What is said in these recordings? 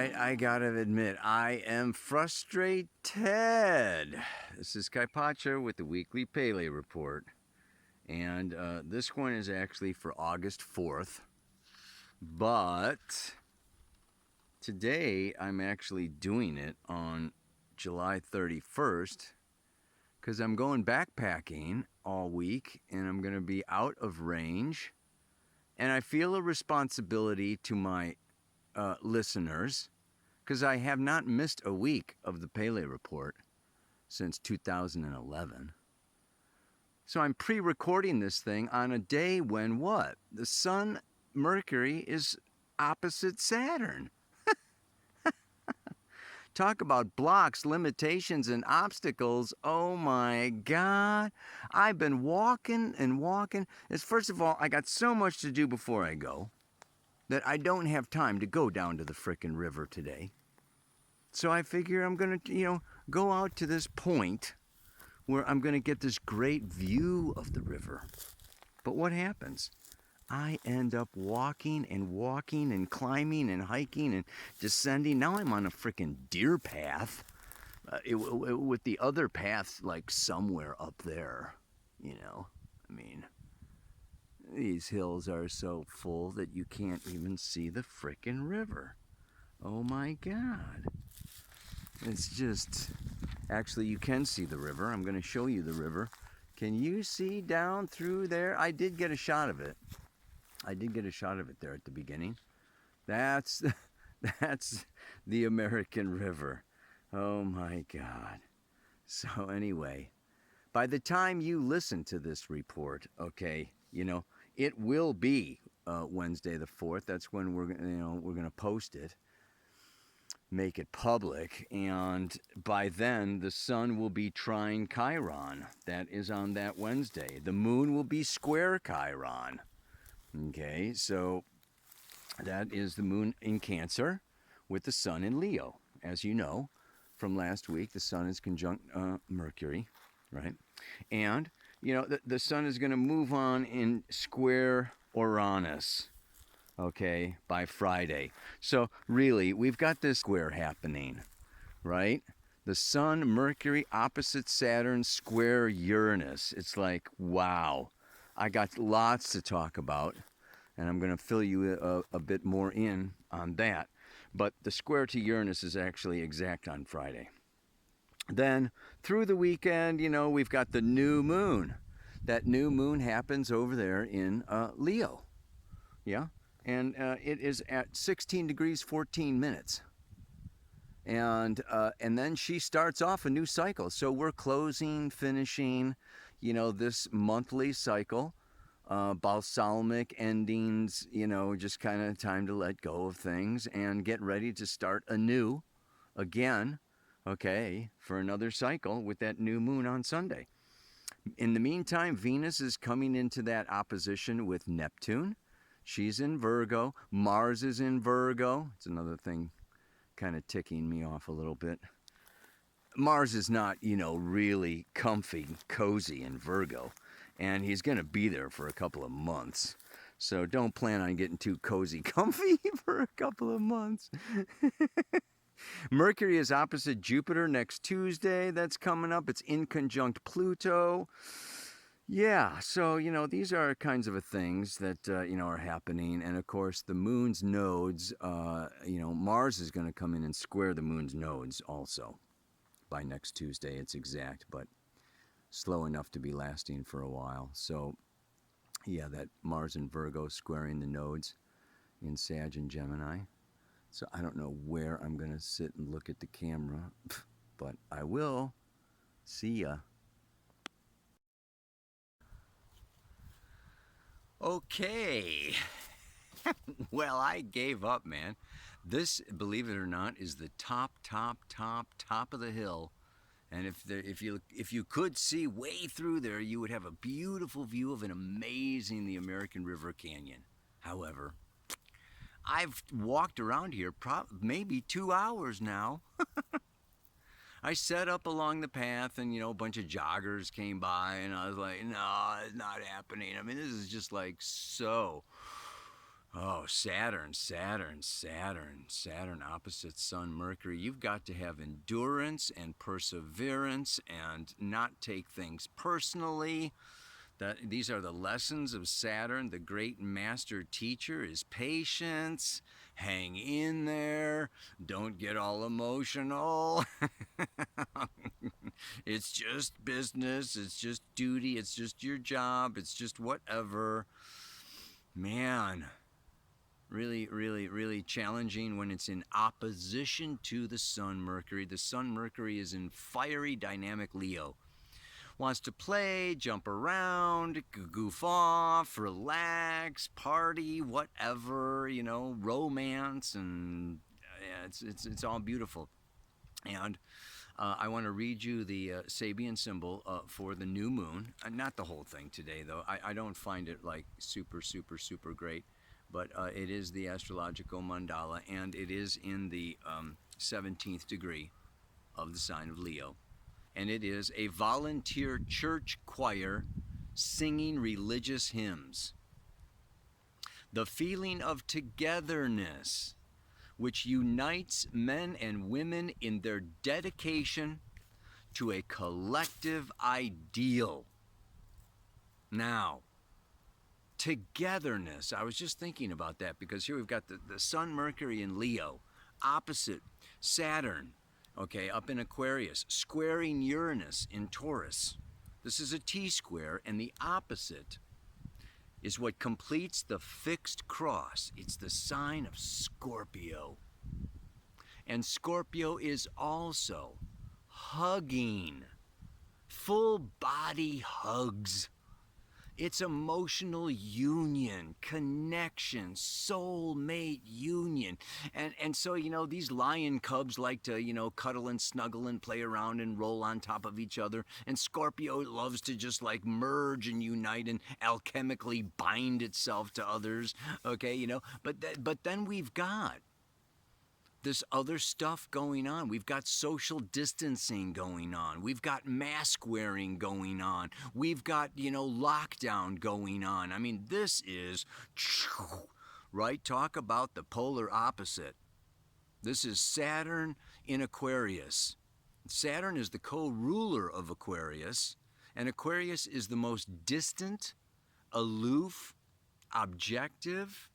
right, I gotta admit, I am frustrated. This is Kai Pacha with the weekly Pele Report, and this one is actually for August 4th, but today I'm actually doing it on July 31st because I'm going backpacking all week and I'm going to be out of range, and I feel a responsibility to my listeners because I have not missed a week of the Pele Report since 2011. So I'm pre recording this thing on a day when what? The Sun, Mercury is opposite Saturn. Talk about blocks, limitations, and obstacles. Oh my God. I've been walking and walking. First of all, I got so much to do before I go that I don't have time to go down to the frickin' river today. So I figure I'm going to, go out to this point where I'm going to get this great view of the river. But what happens? I end up walking and climbing and hiking and descending. Now I'm on a freaking deer path with the other path like somewhere up there. I mean, these hills are so full that you can't even see the frickin' river. Oh my God. It's just, actually, you can see the river. I'm going to show you the river. Can you see down through there? I did get a shot of it. There at the beginning. That's the American River. Oh my God. So anyway, by the time you listen to this report, okay, it will be Wednesday the 4th. That's when we're going to post it. Make it public, and by then the sun will be trine Chiron. That is on that Wednesday. The moon will be square Chiron. Okay, so that is the moon in Cancer with the sun in Leo. As you know from last week, the sun is conjunct Mercury, right? And the sun is going to move on in square Uranus, okay, by Friday. So really, we've got this square happening, right? The sun, Mercury, opposite Saturn, square Uranus. It's like, wow. I got lots to talk about, and I'm going to fill you a bit more in on that. But the square to Uranus is actually exact on Friday. Then through the weekend, we've got the new moon. That new moon happens over there in Leo. Yeah? And it is at 16 degrees 14 minutes. And then she starts off a new cycle. So we're finishing, this monthly cycle, balsamic endings, just kind of time to let go of things and get ready to start anew again, okay, for another cycle with that new moon on Sunday. In the meantime, Venus is coming into that opposition with Neptune. She's in Virgo. Mars is in Virgo. It's another thing kind of ticking me off a little bit. Mars is not, really comfy, cozy in Virgo. And he's going to be there for a couple of months. So don't plan on getting too cozy, comfy for a couple of months. Mercury is opposite Jupiter next Tuesday. That's coming up. It's in conjunct Pluto. Yeah, so, these are kinds of things that, are happening. And, of course, the moon's nodes, Mars is going to come in and square the moon's nodes also by next Tuesday. It's exact, but slow enough to be lasting for a while. So, yeah, that Mars and Virgo squaring the nodes in Sag and Gemini. So I don't know where I'm going to sit and look at the camera, but I will. See ya. Okay. Well, I gave up, man. This, believe it or not, is the top of the hill. And if you could see way through there, you would have a beautiful view of the American River Canyon. However, I've walked around here maybe 2 hours now. I set up along the path, and a bunch of joggers came by, and I was like, no, it's not happening. I mean, this is just like so Oh, Saturn opposite Sun, Mercury. You've got to have endurance and perseverance and not take things personally. These are the lessons of Saturn. The great master teacher is patience. Hang in there. Don't get all emotional. It's just business. It's just duty. It's just your job. It's just whatever. Man, really challenging when it's in opposition to the Sun Mercury. The Sun Mercury is in fiery dynamic Leo. Wants to play, jump around, goof off, relax, party, whatever, romance, and it's all beautiful. And I want to read you the Sabian symbol for the new moon. Not the whole thing today, though. I don't find it like super great, but it is the astrological mandala, and it is in the 17th degree of the sign of Leo. And it is a volunteer church choir singing religious hymns. The feeling of togetherness, which unites men and women in their dedication to a collective ideal. Now, togetherness. I was just thinking about that because here we've got the Sun, Mercury, and Leo, opposite Saturn, okay, up in Aquarius, squaring Uranus in Taurus. This is a T-square, and the opposite is what completes the fixed cross. It's the sign of Scorpio. And Scorpio is also hugging, full body hugs. It's emotional union, connection, soulmate union. And so, these lion cubs like to, cuddle and snuggle and play around and roll on top of each other. And Scorpio loves to just like merge and unite and alchemically bind itself to others. Okay, but then we've got this other stuff going on. We've got social distancing going on. We've got mask wearing going on. We've got, lockdown going on. I mean, this is, right? Talk about the polar opposite. This is Saturn in Aquarius. Saturn is the co-ruler of Aquarius, and Aquarius is the most distant, aloof, objective,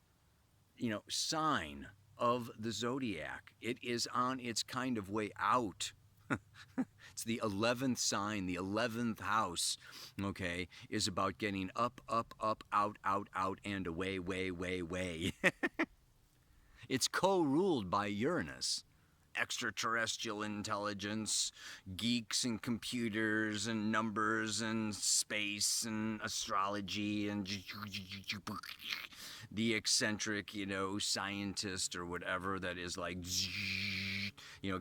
sign of the zodiac. It is on its kind of way out. It's the 11th sign, the 11th house, okay, is about getting up, out, and away, way. It's co-ruled by Uranus. Extraterrestrial intelligence, geeks and computers and numbers and space and astrology and the eccentric, scientist or whatever that is like,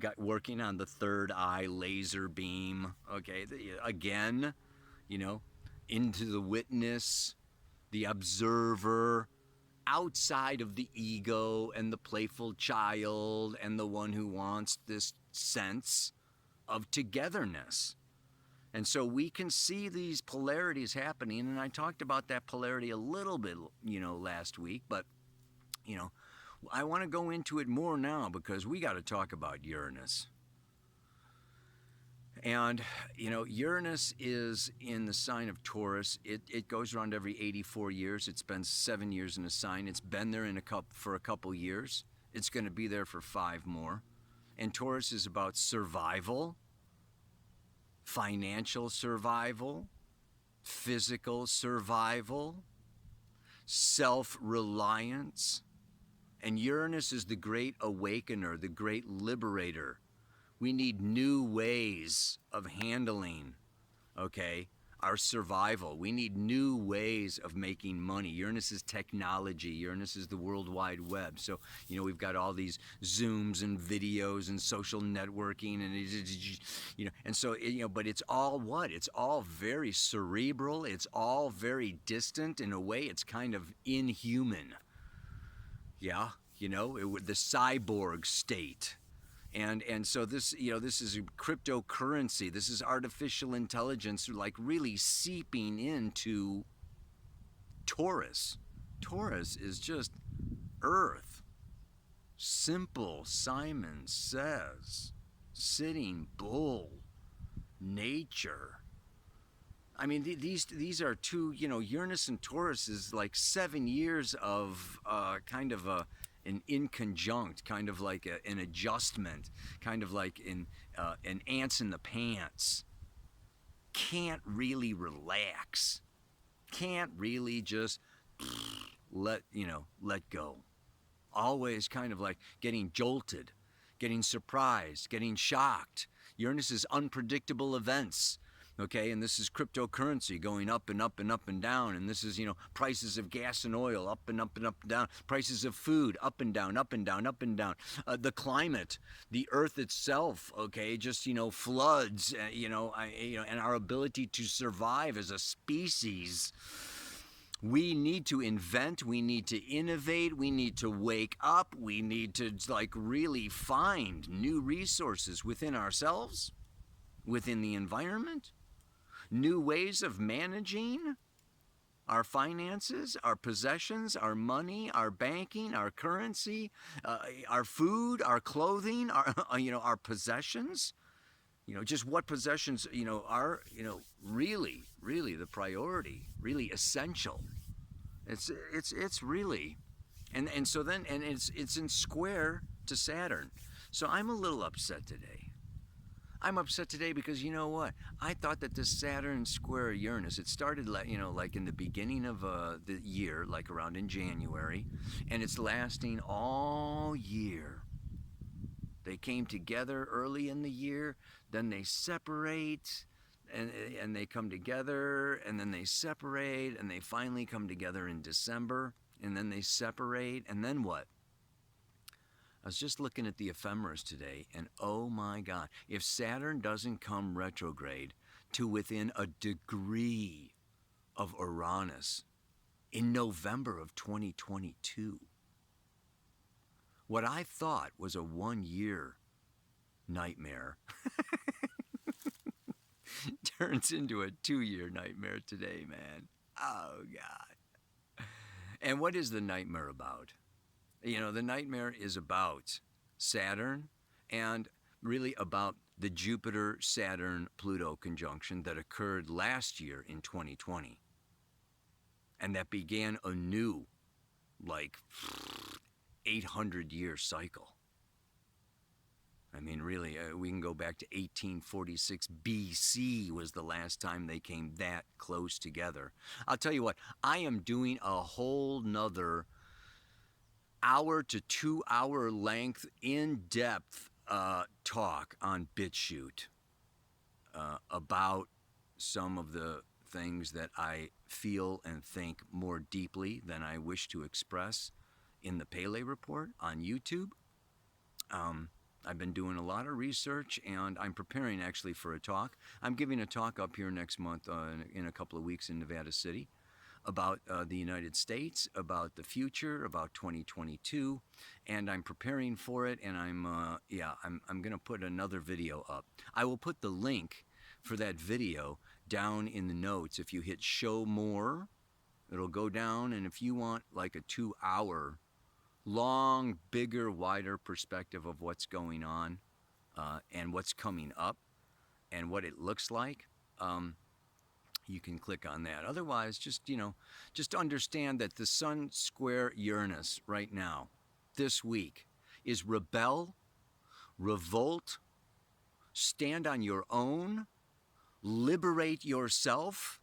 got working on the third eye laser beam. Okay, again, into the witness, the observer, outside of the ego and the playful child and the one who wants this sense of togetherness. And so we can see these polarities happening, and I talked about that polarity a little bit, last week, but, I want to go into it more now because we got to talk about Uranus. And, Uranus is in the sign of Taurus. It goes around every 84 years. It spends 7 years in a sign. It's been there for a couple years. It's going to be there for 5 more. And Taurus is about survival, financial survival, physical survival, self-reliance. And Uranus is the great awakener, the great liberator. We need new ways of handling, our survival. We need new ways of making money. Uranus is technology. Uranus is the World Wide Web. So, we've got all these Zooms and videos and social networking and, and so, but it's all what? It's all very cerebral. It's all very distant. In a way, it's kind of inhuman. Yeah, the cyborg state. And so this, this is cryptocurrency. This is artificial intelligence, like really seeping into Taurus. Taurus is just earth. Simple Simon Says, Sitting Bull, Nature. I mean, these are two, Uranus and Taurus is like 7 years of kind of an inconjunct, kind of like an adjustment, kind of like an ants in the pants. Can't really relax. Can't really just let go. Always kind of like getting jolted, getting surprised, getting shocked. Uranus is unpredictable events. Okay, and this is cryptocurrency going up and up and up and down, and this is prices of gas and oil up and up and up and down, prices of food up and down, up and down, up and down. The climate, the Earth itself, okay, just floods, and our ability to survive as a species. We need to invent, we need to innovate, we need to wake up, we need to really find new resources within ourselves, within the environment, new ways of managing our finances, our possessions, our money, our banking, our currency, our food, our clothing, our possessions. Just what possessions, are, really, really the priority, really essential. It's really, and so then, and it's in square to Saturn. So I'm a little upset today. I'm upset today because you know what? I thought that this Saturn square Uranus, it started like in the beginning of the year, like around in January, and it's lasting all year. They came together early in the year, then they separate, and they come together, and then they separate, and they finally come together in December, and then they separate, and then what? I was just looking at the ephemeris today, and oh my God, if Saturn doesn't come retrograde to within a degree of Uranus in November of 2022, what I thought was a 1 year nightmare turns into a 2 year nightmare today, man. Oh, God. And what is the nightmare about? The nightmare is about Saturn and really about the Jupiter-Saturn-Pluto conjunction that occurred last year in 2020. And that began a new, 800-year cycle. I mean, really, we can go back to 1846 BC was the last time they came that close together. I'll tell you what, I am doing a whole nother hour to 2 hour length in-depth talk on BitChute about some of the things that I feel and think more deeply than I wish to express in the Pele Report on YouTube. I've been doing a lot of research, and I'm preparing actually for a talk. I'm giving a talk up here next month in a couple of weeks in Nevada City about the United States, about the future, about 2022, and I'm preparing for it, and I'm going to put another video up. I will put the link for that video down in the notes. If you hit show more, it'll go down, and if you want like a 2 hour long, bigger, wider perspective of what's going on and what's coming up and what it looks like, you can click on that. Otherwise, just understand that the Sun square Uranus right now, this week, is rebel, revolt, stand on your own, liberate yourself,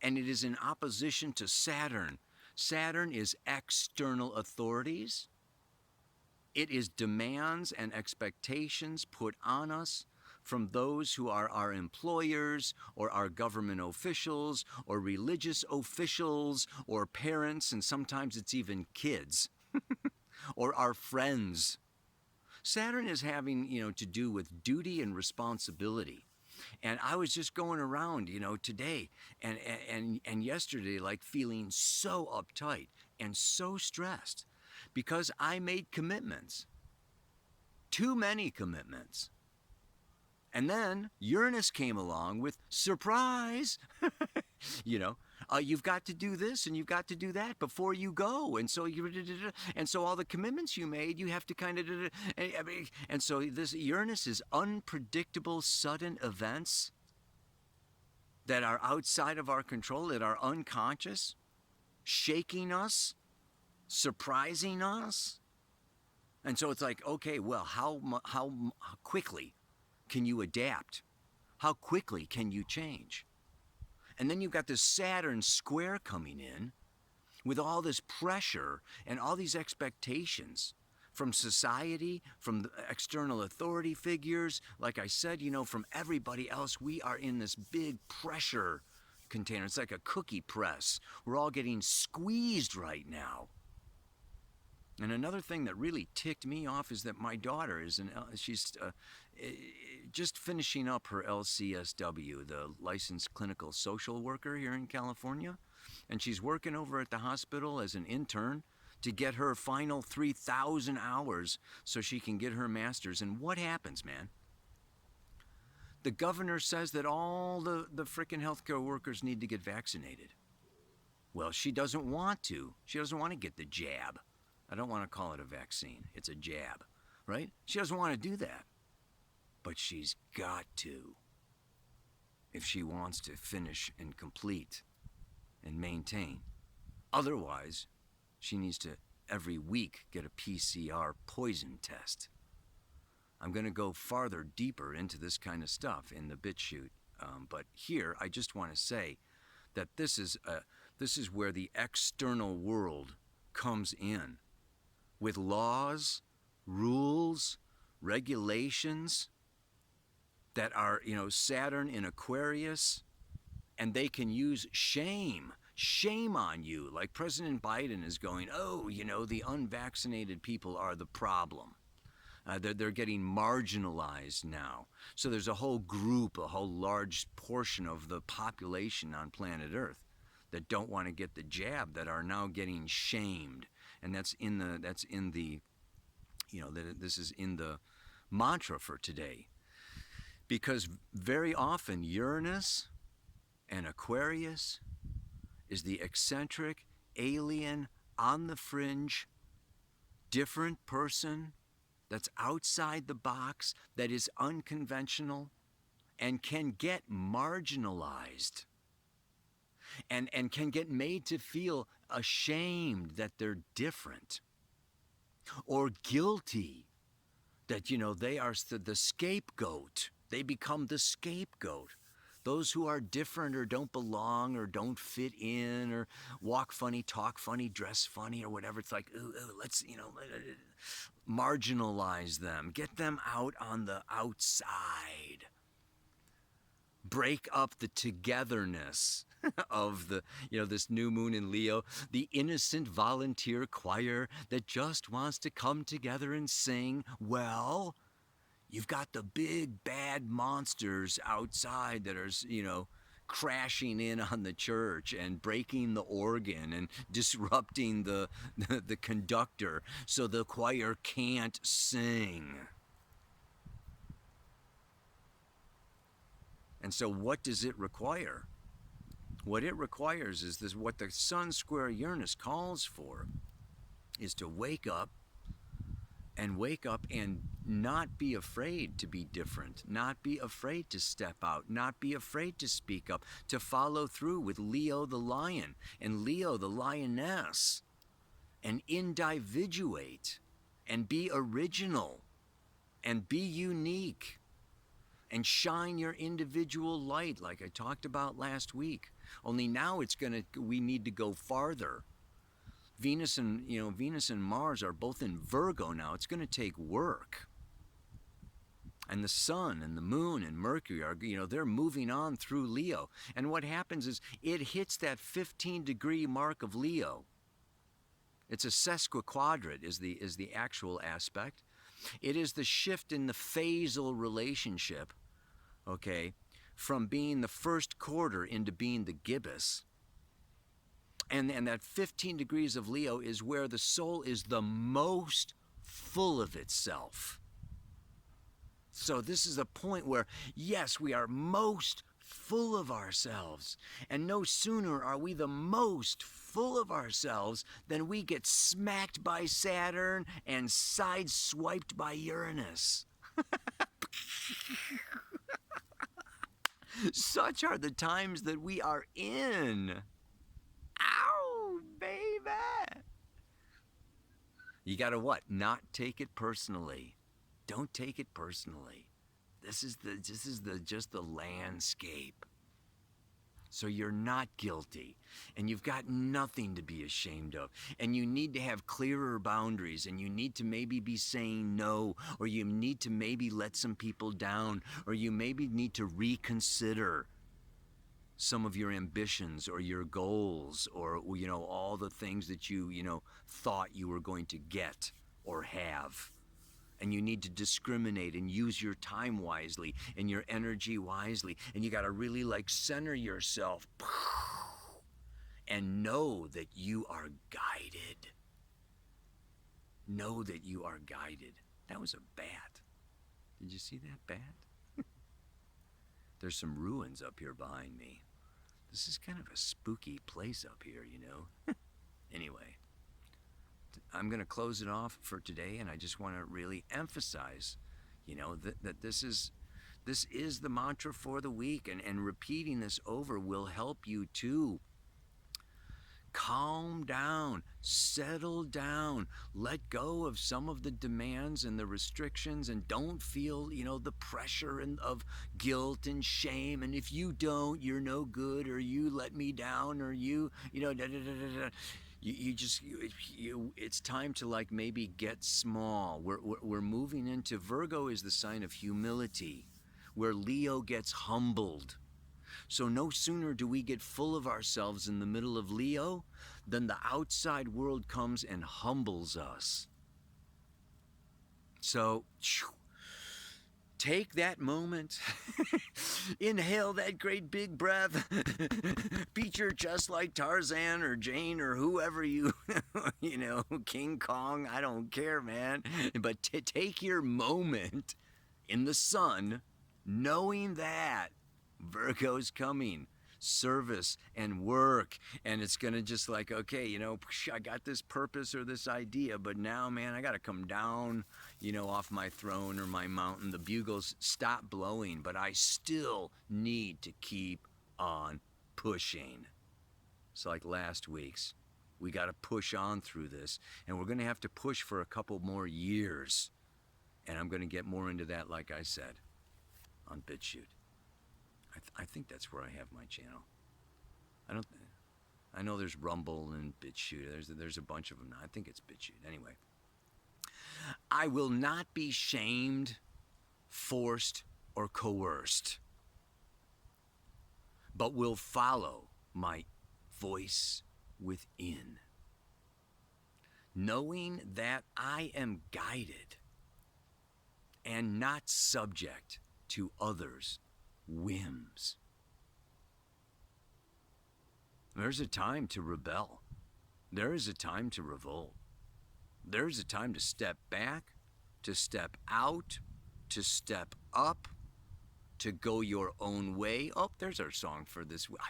and it is in opposition to Saturn. Saturn is external authorities. It is demands and expectations put on us from those who are our employers or our government officials or religious officials or parents, and sometimes it's even kids or our friends. Saturn is having, to do with duty and responsibility. And I was just going around, today and yesterday, like feeling so uptight and so stressed because I made commitments, too many commitments. And then Uranus came along with surprise. You've got to do this and you've got to do that before you go, and so all the commitments you made, you have to kind of, and so this Uranus is unpredictable, sudden events that are outside of our control, that are unconscious, shaking us, surprising us. And so it's like, okay, well, how quickly can you adapt? How quickly can you change? And then you've got this Saturn square coming in with all this pressure and all these expectations from society, from the external authority figures, like I said, from everybody else. We are in this big pressure container. It's like a cookie press. We're all getting squeezed right now. And another thing that really ticked me off is that my daughter she's just finishing up her LCSW, the licensed clinical social worker here in California, and she's working over at the hospital as an intern to get her final 3,000 hours so she can get her master's. And what happens, man? The governor says that all the frickin' healthcare workers need to get vaccinated. Well, she doesn't want to. She doesn't want to get the jab. I don't want to call it a vaccine. It's a jab, right? She doesn't want to do that. But she's got to, if she wants to finish and complete and maintain. Otherwise, she needs to every week get a PCR poison test. I'm going to go farther, deeper into this kind of stuff in the BitChute. But here, I just want to say that this is where the external world comes in with laws, rules, regulations that are, Saturn in Aquarius, and they can use shame on you. Like President Biden is going, oh, the unvaccinated people are the problem. They're getting marginalized now. So there's a whole group, a whole large portion of the population on planet Earth that don't want to get the jab, that are now getting shamed. And this is in the mantra for today. Because very often Uranus and Aquarius is the eccentric, alien, on the fringe, different person that's outside the box, that is unconventional, and can get marginalized. And can get made to feel ashamed that they're different, or guilty that, they are the scapegoat. They become the scapegoat. Those who are different or don't belong or don't fit in or walk funny, talk funny, dress funny, or whatever. It's like, let's, marginalize them. Get them out on the outside. Break up the togetherness of the, this new moon in Leo, the innocent volunteer choir that just wants to come together and sing. Well, you've got the big bad monsters outside that are, crashing in on the church and breaking the organ and disrupting the conductor so the choir can't sing. And so what does it require? What it requires is this, what the Sun square Uranus calls for, is to wake up and not be afraid to be different, not be afraid to step out, not be afraid to speak up, to follow through with Leo the lion and Leo the lioness, and individuate and be original and be unique and shine your individual light like I talked about last week. Only now we need to go farther. Venus and Mars are both in Virgo now. It's going to take work. And the sun and the moon and Mercury are, they're moving on through Leo. And what happens is it hits that 15-degree mark of Leo. It's a sesquiquadrate is the actual aspect. It is the shift in the phasal relationship, okay, from being the first quarter into being the gibbous. And that 15 degrees of Leo is where the soul is the most full of itself. So this is a point where, yes, we are most full of ourselves. And no sooner are we the most full of ourselves than we get smacked by Saturn and sideswiped by Uranus. Such are the times that we are in. Ow, baby. You gotta what? Not take it personally. Don't take it personally. This is just the landscape. So you're not guilty, and you've got nothing to be ashamed of, and you need to have clearer boundaries, and you need to maybe be saying no, or you need to maybe let some people down, or you maybe need to reconsider some of your ambitions or your goals, or all the things that you thought you were going to get or have. And you need to discriminate and use your time wisely and your energy wisely. And you got to really center yourself and know that you are guided. Know that you are guided. That was a bat. Did you see that bat? There's some ruins up here behind me. This is kind of a spooky place up here, Anyway. I'm going to close it off for today, and I just want to really emphasize, that this is the mantra for the week, and repeating this over will help you to calm down, settle down, let go of some of the demands and the restrictions, and don't feel, the pressure of guilt and shame, and if you don't, you're no good, or you let me down, or it's time to maybe get small. We're moving into Virgo is the sign of humility, where Leo gets humbled. So no sooner do we get full of ourselves in the middle of Leo than the outside world comes and humbles us. So take that moment, inhale that great big breath, beat your chest like Tarzan or Jane or whoever King Kong, I don't care, man. But take your moment in the sun, knowing that Virgo's coming. Service and work, and it's gonna just okay, I got this purpose or this idea, but now, man, I gotta come down, off my throne or my mountain. The bugles stop blowing, but I still need to keep on pushing. It's like last week's. We gotta push on through this, and we're gonna have to push for a couple more years, and I'm gonna get more into that, like I said, on BitChute. I think that's where I have my channel. I know there's Rumble and BitChute. There's a bunch of them now. I think it's BitChute. Anyway, I will not be shamed, forced, or coerced, but will follow my voice within, knowing that I am guided and not subject to others' whims. There's a time to rebel. There is a time to revolt. There's a time to step back, to step out, to step up, to go your own way. Oh, there's our song for this week.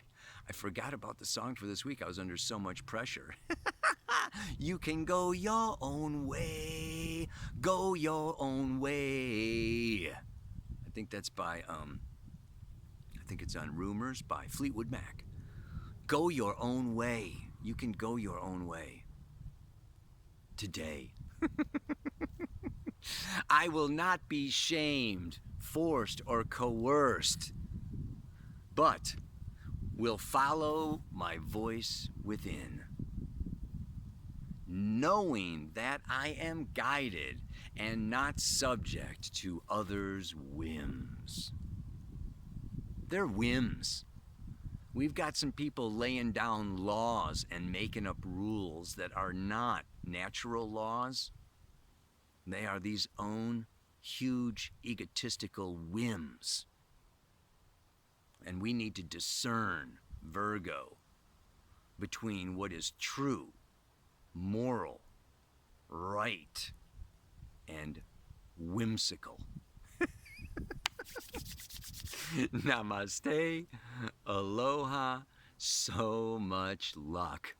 I forgot about the song for this week. I was under so much pressure. You can go your own way. Go your own way. I think that's by I think it's on Rumors by Fleetwood Mac. Go your own way. You can go your own way. Today. I will not be shamed, forced, or coerced, but will follow my voice within, knowing that I am guided and not subject to others' whims. They're whims. We've got some people laying down laws and making up rules that are not natural laws. They are these own huge egotistical whims. And we need to discern, Virgo, between what is true, moral, right, and whimsical. Namaste. Aloha. So much luck.